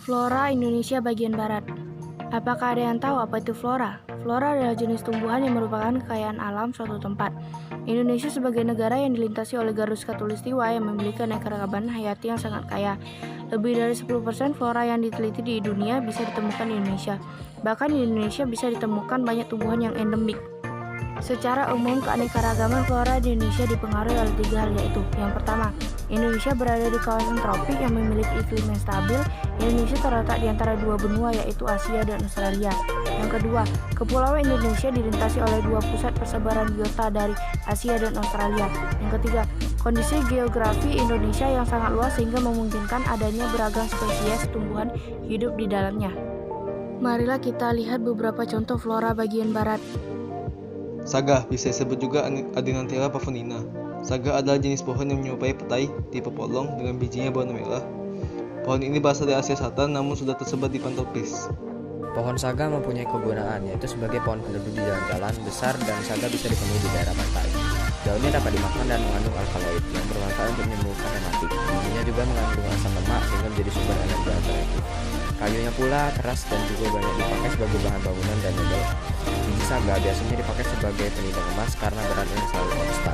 Flora Indonesia bagian barat. Apakah ada yang tahu apa itu flora? Flora adalah jenis tumbuhan yang merupakan kekayaan alam suatu tempat. Indonesia sebagai negara yang dilintasi oleh garis khatulistiwa yang memiliki keanekaragaman hayati yang sangat kaya. Lebih dari 10% flora yang diteliti di dunia bisa ditemukan di Indonesia. Bahkan di Indonesia bisa ditemukan banyak tumbuhan yang endemik. Secara umum, keanekaragaman flora di Indonesia dipengaruhi oleh 3 hal, yaitu: yang pertama, Indonesia berada di kawasan tropik yang memiliki iklim yang stabil. Indonesia terletak di antara 2 benua, yaitu Asia dan Australia. Yang kedua, Kepulauan Indonesia dilintasi oleh 2 pusat persebaran biota dari Asia dan Australia. Yang ketiga, kondisi geografi Indonesia yang sangat luas sehingga memungkinkan adanya beragam spesies tumbuhan hidup di dalamnya. Marilah kita lihat beberapa contoh flora bagian barat. Saga, bisa disebut juga Adenanthera pavonina. Saga adalah jenis pohon yang menyerupai petai tipe polong dengan bijinya berwarna merah. Pohon ini berasal dari Asia Selatan namun sudah tersebar di pantropis. Pohon saga mempunyai kegunaan, yaitu sebagai pohon peneduh di jalan-jalan besar, dan saga bisa ditemui di daerah pantai. Daunnya dapat dimakan dan mengandung alkaloid yang bermanfaat untuk menyembuhkan rematik. Bijinya juga mengandung asam lemak sehingga menjadi sumber energi alternatif. Kayunya pula keras dan juga banyak dipakai sebagai bahan bangunan dan mebel. Biji saga biasanya dipakai sebagai penidang emas karena beratnya selalu konstan.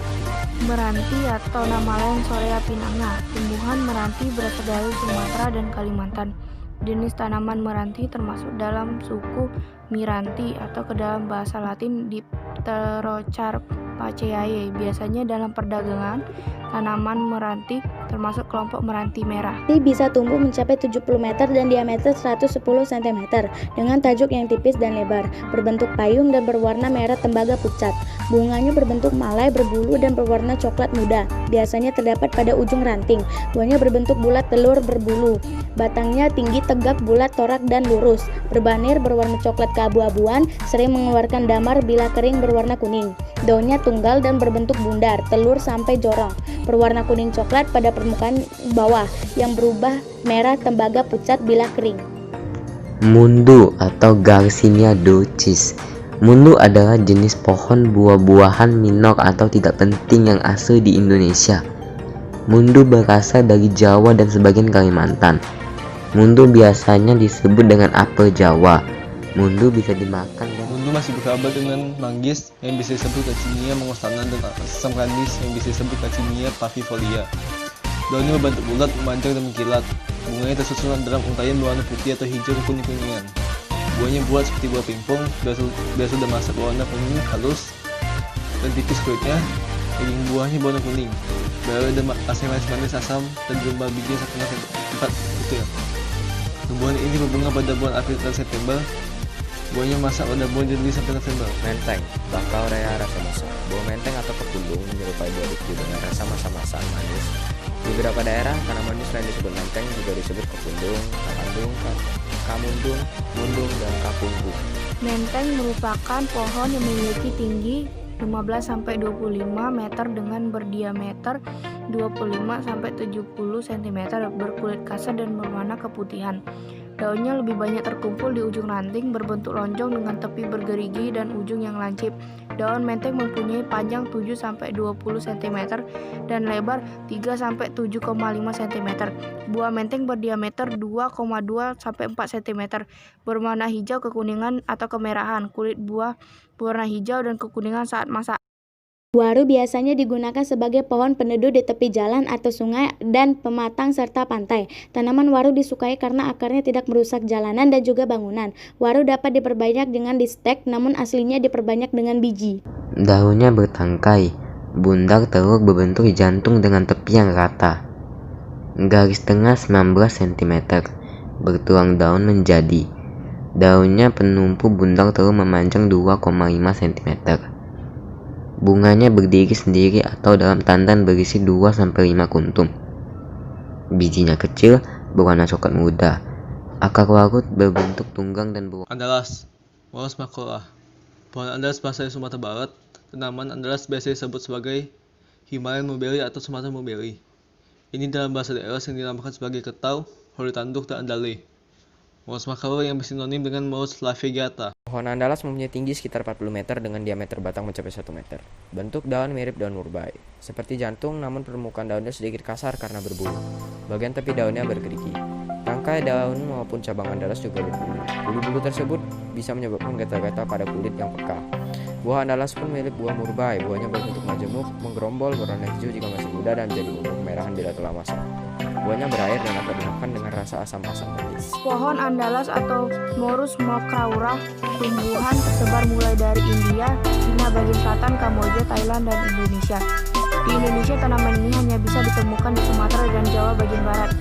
Meranti atau nama lain Sorea pinanga. Tumbuhan meranti berasal dari Sumatera dan Kalimantan. Jenis tanaman meranti termasuk dalam suku Miranti atau ke dalam bahasa Latin Dipterocarpaceae. Biasanya dalam perdagangan, tanaman meranti termasuk kelompok meranti merah. Bisa tumbuh mencapai 70 meter dan diameter 110 cm dengan tajuk yang tipis dan lebar, berbentuk payung dan berwarna merah tembaga pucat. Bunganya berbentuk malai, berbulu dan berwarna coklat muda. Biasanya terdapat pada ujung ranting. Buahnya berbentuk bulat telur berbulu. Batangnya tinggi, tegak, bulat, torak dan lurus. Berbanir, berwarna coklat keabu-abuan, sering mengeluarkan damar bila kering berwarna kuning. Daunnya tunggal dan berbentuk bundar, telur sampai jorong, berwarna kuning coklat pada permukaan bawah yang berubah merah tembaga pucat bila kering. Mundu atau Garcinia docis. Mundu adalah jenis pohon buah-buahan minor atau tidak penting yang asli di Indonesia. Mundu berasal dari Jawa dan sebagian Kalimantan. Mundu biasanya disebut dengan apel Jawa. Mundu bisa dimakan dan Mundu masih bersahabat dengan manggis yang bisa disebut Cacinia mangostana dan asam manis yang bisa disebut Cacinia parvifolia. Daunnya berbentuk bulat, memanjang dan mengkilat. Bunganya tersusun dalam untayan berwarna putih atau hijau kuning-kuningan. Buahnya buat seperti buah pingpong, biasa sudah masak berwarna kuning halus dan tipis kulitnya. Daging buahnya berwarna kuning. Berada asam manis asam dan jumlah bijinya 1,4 gitu ya. Tumbuhan ini berbunga pada bulan April dan September. Buahnya masak pada bulan Juli sampai November. Menteng, Bacaurea racemosa. Buah menteng atau kepundung menyerupai buah itu dengan rasa masa-masa manis. Di beberapa daerah, tanaman ini selain disebut menteng juga disebut kepundung, kakandung, kamundung, mundung, dan kapunggung. Menteng merupakan pohon yang memiliki tinggi 15-25 meter dengan berdiameter 25-70 cm, berkulit kasar dan berwarna keputihan. Daunnya lebih banyak terkumpul di ujung ranting, berbentuk lonjong dengan tepi bergerigi dan ujung yang lancip. Daun menteng mempunyai panjang 7-20 cm dan lebar 3-7,5 cm. Buah menteng berdiameter 2,2-4 cm, berwarna hijau kekuningan atau kemerahan. Kulit buah berwarna hijau dan kekuningan saat masak. Waru biasanya digunakan sebagai pohon peneduh di tepi jalan atau sungai dan pematang serta pantai. Tanaman waru disukai karena akarnya tidak merusak jalanan dan juga bangunan. Waru dapat diperbanyak dengan distek, namun aslinya diperbanyak dengan biji. daunnya bertangkai, bundar telur berbentuk jantung dengan tepi yang rata. Garis tengah 19 cm, bertulang daun menjadi. Daunnya penumpu bundar telur memanjang 2,5 cm. Bunganya berdiri sendiri atau dalam tandan berisi 2-5 kuntum. Bijinya kecil, berwarna coklat muda. Akar waru berbentuk tunggang dan berwarna. Andalas, Walrus macrola. Pohon andalas berasal dari Sumatera Barat. Tanaman andalas biasa disebut sebagai Himalayan mulberry atau Sumatera mulberry. Ini dalam bahasa daerah yang dinamakan sebagai ketau, hori tanduk, dan andale. Walrus macrola yang bersinonim dengan Walrus laevigata. Pohon andalas mempunyai tinggi sekitar 40 meter dengan diameter batang mencapai 1 meter. Bentuk daun mirip daun murbai, seperti jantung, namun permukaan daunnya sedikit kasar karena berbulu. Bagian tepi daunnya bergerigi. Tangkai, daun maupun cabang andalas juga berbulu. Bulu-bulu tersebut bisa menyebabkan gatal-gatal pada kulit yang peka. Buah andalas pun mirip buah murbai. Buahnya berbentuk majemuk, menggerombol, berwarna hijau jika masih muda dan menjadi ungu kemerahan bila telah masak. Buahnya berair dan dapat dimakan dengan rasa asam-asam manis. Pohon andalas atau Morus macroura tumbuhan tersebar mulai dari India, Cina bagian selatan, Kamboja, Thailand, dan Indonesia. Di Indonesia tanaman ini hanya bisa ditemukan di Sumatera dan Jawa bagian barat.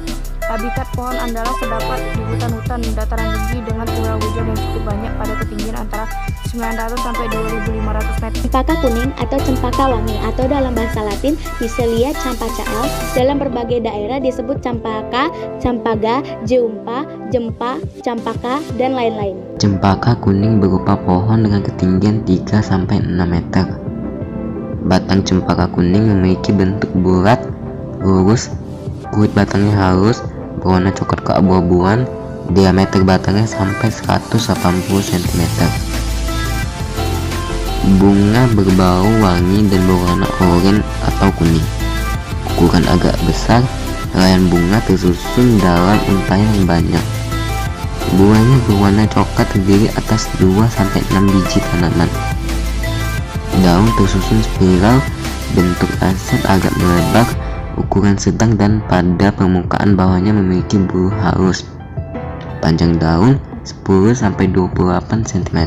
Habitat pohon andalas terdapat di hutan-hutan dataran tinggi dengan curah hujan yang cukup banyak pada ketinggian antara 900 sampai 2.500 meter. Cempaka kuning atau cempaka wangi atau dalam bahasa Latin Physalia campacaea, dalam berbagai daerah disebut campaka, campaga, jeumpa, jempa, campaka, dan lain-lain. Cempaka kuning berupa pohon dengan ketinggian 3-6 meter. Batang cempaka kuning memiliki bentuk bulat, lurus, kulit batangnya halus, berwarna coklat keabu-abuan, diameter batangnya sampai 180 cm. Bunga berbau wangi dan berwarna oranye atau kuning. Ukuran agak besar, helaian bunga tersusun dalam untayan yang banyak. Buahnya berwarna coklat, terdiri atas 2-6 biji tanaman. Daun tersusun spiral, bentuk aset agak melebar, ukuran sedang dan pada permukaan bawahnya memiliki bulu halus. Panjang daun 10-28 cm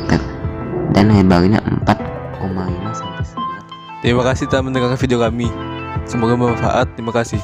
dan lebarnya 4,5 cm. Terima kasih telah mendengarkan video kami. Semoga bermanfaat. Terima kasih.